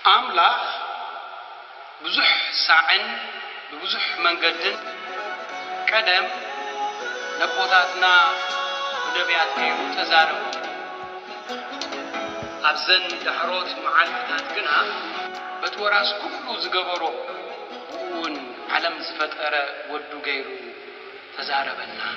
أملاخ بزح ساعن بزح منقدن قدم نبوتاتنا ونبيات كيو تزارو أبزن دحروت معالفتات قنا بتوراس كله زقبرو ون علم زفتقر ودو غيرو تزاربنا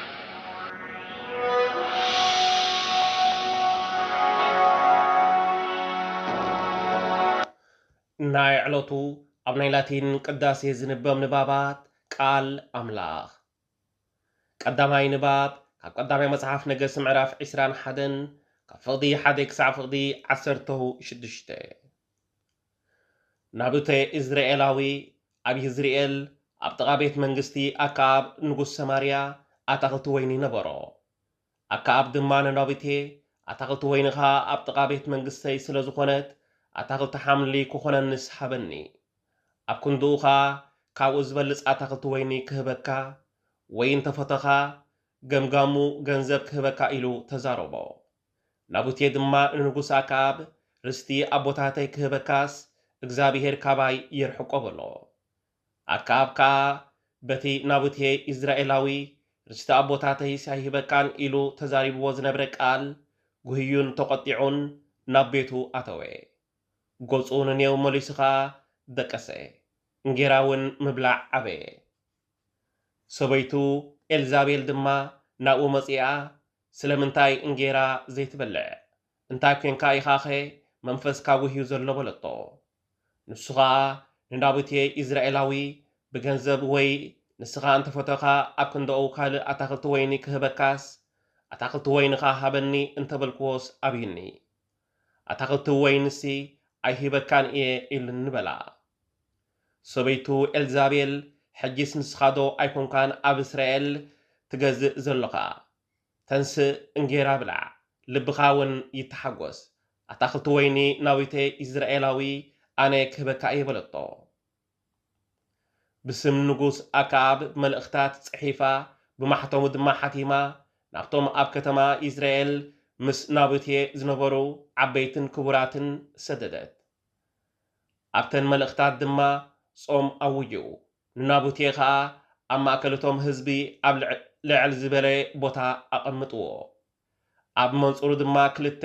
ناي علوتو أبناي لاتين قداسي زنبام نبابات قال أملاخ قداماي نباب قداماي مصحف نقس معراف عسران حدن كفضي حدك سعفضي عسرته شدشته نابوتي إزرائيلاوي أبي إزرائيل أبتغابيت منغستي أكاب نقص سماريا أتغلتو ويني نبرو أكاب دمان نابوتي أتغلتو وينها أبتغابيت منغستي سلزخونت أتغلت حملي كخونا نسحبني أبكن دوخا كاو زبلس أتغلت ويني كهبكا وين تفتخا جمجامو جنزب كهبكا إلو تزاربو نابوتي دما نقص أكاب رستي أبوتاتي كهبكاس እግዚአብሔር ካባይ ይርሕቆ ብሎ አካብካ በቲ ናቡቴ ኢዝራኤላዊ ርስቲ አቦታተይ ሳይህበካን ኢሉ ተዛሪብዎ ዝነበረ ቃል ጉህዩን ተቆጢዑን ናብ ቤቱ አተወ ገጹን ንየው መሊስኻ ደቀሰ እንጌራውን ምብላዕ ዓበየ ሰበይቱ ኤልዛቤል ድማ ናብኡ መጺኣ ስለምንታይ እንጌራ ዘይትበልዕ እንታይ ኮንካ ኢኻኸ መንፈስካ ጉህዩ ዘሎ በለቶ ንስኻ ንናቡቴ ኢዝራኤላዊ ብገንዘብ ወይ ንስኻ እንተፈተኻ ኣብ ክንደኡ ካልእ ኣታክልቲ ወይኒ ክህበካስ ኣታክልቲ ወይንኻ ሃበኒ እንተበልክዎስ ኣብዩኒ ኣታክልቲ ወይንሲ ኣይሂበካን እየ ኢሉ ንበላ ሰበይቱ ኤልዛቤል ሕጂስ ንስኻዶ ኣይኮንካን ኣብ እስራኤል ትገዝእ ዘለኻ ተንስእ እንጌራ ብላዕ ልብኻ እውን ይተሓጐስ ኣታክልቲ ወይኒ ናቡቴ ኢዝራኤላዊ ኣነ ክህበካ የበለቶ ብስም ንጉስ ኣካብ መልእኽታት ጽሒፋ ብማሕተሙ ድማ ሓቲማ ናብቶም ኣብ ከተማ ኢዝራኤል ምስ ናቡቴ ዝነበሩ ዓበይትን ክቡራትን ሰደደት ኣብተን መልእኽታት ድማ ጾም ኣውጅኡ ንናቡቴ ከዓ ኣብ ማእከለቶም ህዝቢ ኣብ ልዕል ዝበለ ቦታ ኣቐምጥዎ ኣብ መንጽሩ ድማ ክልተ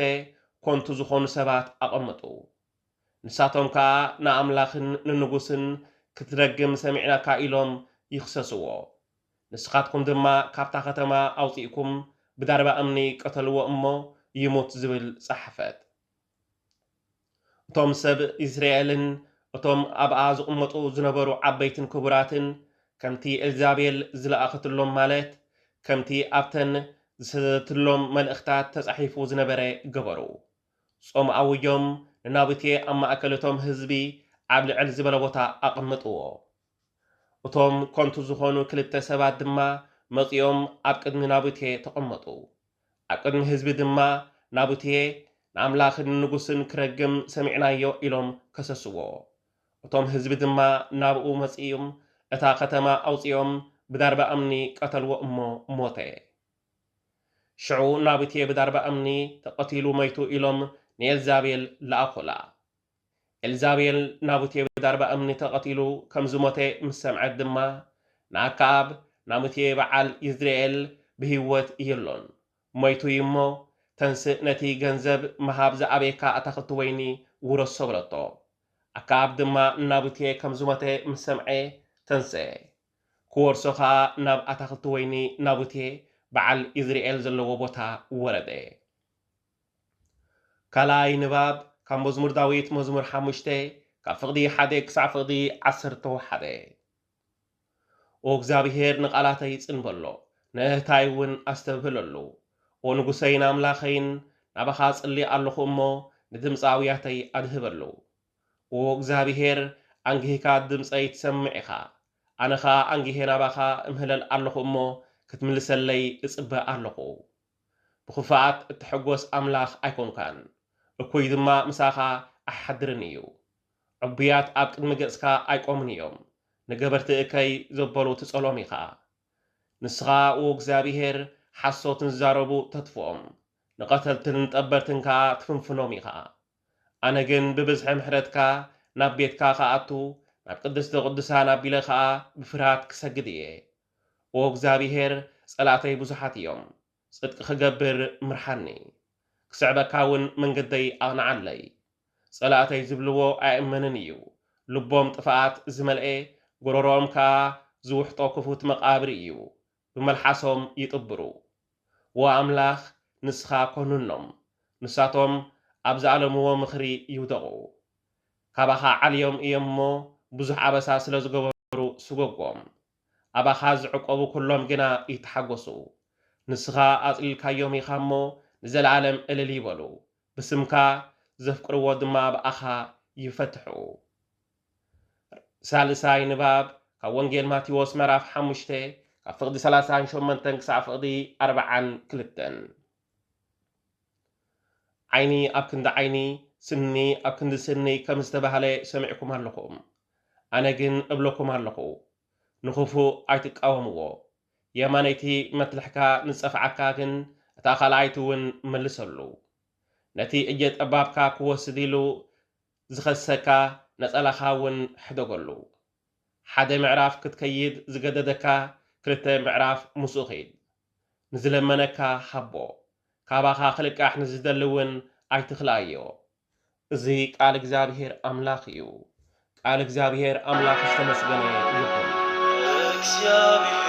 ኮንቱ ዝኾኑ ሰባት ኣቐምጡ ንሳቶም ከዓ ንኣምላኽን ንንጉስን ክትረግም ሰሚዕናካ ኢሎም ይኽሰስዎ ንስኻትኩም ድማ ካብታ ከተማ ኣውፂእኩም ብዳርባ እምኒ ቀተልዎ እሞ ይሙት ዝብል ጸሓፈት እቶም ሰብ ኢዝራኤልን እቶም ኣብኣ ዝቕመጡ ዝነበሩ ዓበይትን ክቡራትን ከምቲ ኤልዛቤል ዝለኣኸትሎም ማለት ከምቲ ኣብተን ዝሰደትሎም መልእኽታት ተጻሒፉ ዝነበረ ገበሩ ጾም ኣውጆም ንናቡቴ ኣብ ማእከለቶም ህዝቢ ኣብ ልዕል ዝበለ ቦታ ኣቐምጥዎ እቶም ኮንቱ ዝኾኑ ክልተ ሰባት ድማ መጺኦም ኣብ ቅድሚ ናቡቴ ተቐመጡ ኣብ ቅድሚ ህዝቢ ድማ ናቡቴ ንኣምላኽን ንጉስን ክረግም ሰሚዕናዮ ኢሎም ከሰስዎ እቶም ህዝቢ ድማ ናብኡ መጺኦም እታ ከተማ ኣውፂኦም ብዳርባ እምኒ ቀተልዎ እሞ ሞተ ሽዑ ናቡቴ ብዳርባ እምኒ ተቐቲሉ መይቱ ኢሎም ንኤልዛቤል ለኣኾላ ኤልዛቤል ናቡቴ ብዳርባ እምኒ ተቐቲሉ ከም ዝሞተ ምስ ሰምዐት ድማ ንኣክዓብ ናቡቴ በዓል ኢዝራኤል ብህይወት የሎን ሞይቱ እሞ ተንስእ ነቲ ገንዘብ መሃብ ዝኣበየካ ኣታክልቲ ወይኒ ውረሶ ብለቶ ኣክዓብ ድማ ናቡቴ ከም ዝሞተ ምስ ሰምዐ ተንስአ ክወርሶኻ ናብ ኣታክልቲ ወይኒ ናቡቴ በዓል ኢዝራኤል ዘለዎ ቦታ ወረደ ካልኣይ ንባብ ካብ መዝሙር ዳዊት መዝሙር 5 ካብ ፍቕዲ 1 ክሳብ ፍቕዲ 11 ኦ እግዚኣብሔር ንቓላተይ ጽንበሎ ንእህታይ እውን ኣስተብህለሉ ኦ ንጉሰይን ኣምላኸይን ናባኻ ጽሊ ኣለኹ እሞ ንድምፃውያተይ ኣድህበሉ ኦ እግዚኣብሔር ኣንጊህካ ድምፀይ ትሰምዕ ኢኻ ኣነኻ ኣንጊሄ ናባኻ እምህለል ኣለኹ እሞ ክትምልሰለይ እጽበእ ኣለኹ ብኽፋኣት እትሕጐስ ኣምላኽ ኣይኮንካን እኩይ ድማ ምሳኻ ኣሓድርን እዩ ዕቡያት ኣብ ቅድሚ ገጽካ ኣይቆምን እዮም ንገበርቲ እከይ ዘበሉ ትጸሎም ኢኻ ንስኻ ኦ እግዚኣብሔር ሓሶትን ዝዛረቡ ተጥፍኦም ንቐተልትን ጠበርትን ከዓ ትፍንፍኖም ኢኻ ኣነ ግን ብብዝሒ ምሕረትካ ናብ ቤትካ ከኣቱ ናብ ቅድስቲ ቅዱሳን ኣቢለ ከዓ ብፍርሃት ክሰግድ እየ ኦ እግዚኣብሔር ጸላእተይ ብዙሓት እዮም ጽድቂ ክገብር ምርሓኒ ክስዕበካ እውን መንገደይ ኣቕንዓለይ ጸላእተይ ዝብልዎ ኣይእመንን እዩ ልቦም ጥፍኣት ዝመልአ ጎረሮኦም ከዓ ዝውሕጦ ክፉት መቃብር እዩ ብመልሓሶም ይጥብሩ ወኣምላኽ ንስኻ ኮኑኖም ንሳቶም ኣብ ዝኣለምዎ ምኽሪ ይውደቑ ካባኻ ዓልዮም እዮም እሞ ብዙሕ ኣበሳ ስለ ዝገበሩ ስጎጎም ኣባኻ ዝዕቆቡ ኩሎም ግና ይተሓጐሱ ንስኻ ኣጽሊልካዮም ኢኻ እሞ ንዘለዓለም እልል ይበሉ ብስምካ ዘፍቅርዎ ድማ ብኣኻ ይፈትሑ ሳልሳይ ንባብ ካብ ወንጌል ማቴዎስ ምዕራፍ 5 ካብ ፍቕዲ 38 ክሳብ ፍቕዲ 42 ዓይኒ ኣብ ክንዲ ዓይኒ ስኒ ኣብ ክንዲ ስኒ ከም ዝተባህለ ሰሚዕኩም ኣለኹም ኣነ ግን እብለኩም ኣለኹ ንኽፉእ ኣይትቃወምዎ የማነይቲ መትልሕካ ንጸፍዓካ ግን እታ ካልኣይቲ እውን መልሰሉ ነቲ እጀ ጠባብካ ክወስድ ኢሉ ዝኸሰካ ነጸላኻ እውን ሕደገሉ ሓደ ምዕራፍ ክትከይድ ዝገደደካ ክልተ ምዕራፍ ምስኡ ኺድ ንዝለመነካ ሃቦ ካባኻ ክልቃሕ ንዝደሊ እውን ኣይትኽልኣዮ እዚ ቃል እግዚአብሔር አምላክ እዩ ቃል እግዚአብሔር አምላክ ዝተመስገነ ይሁን እግዚአብሔር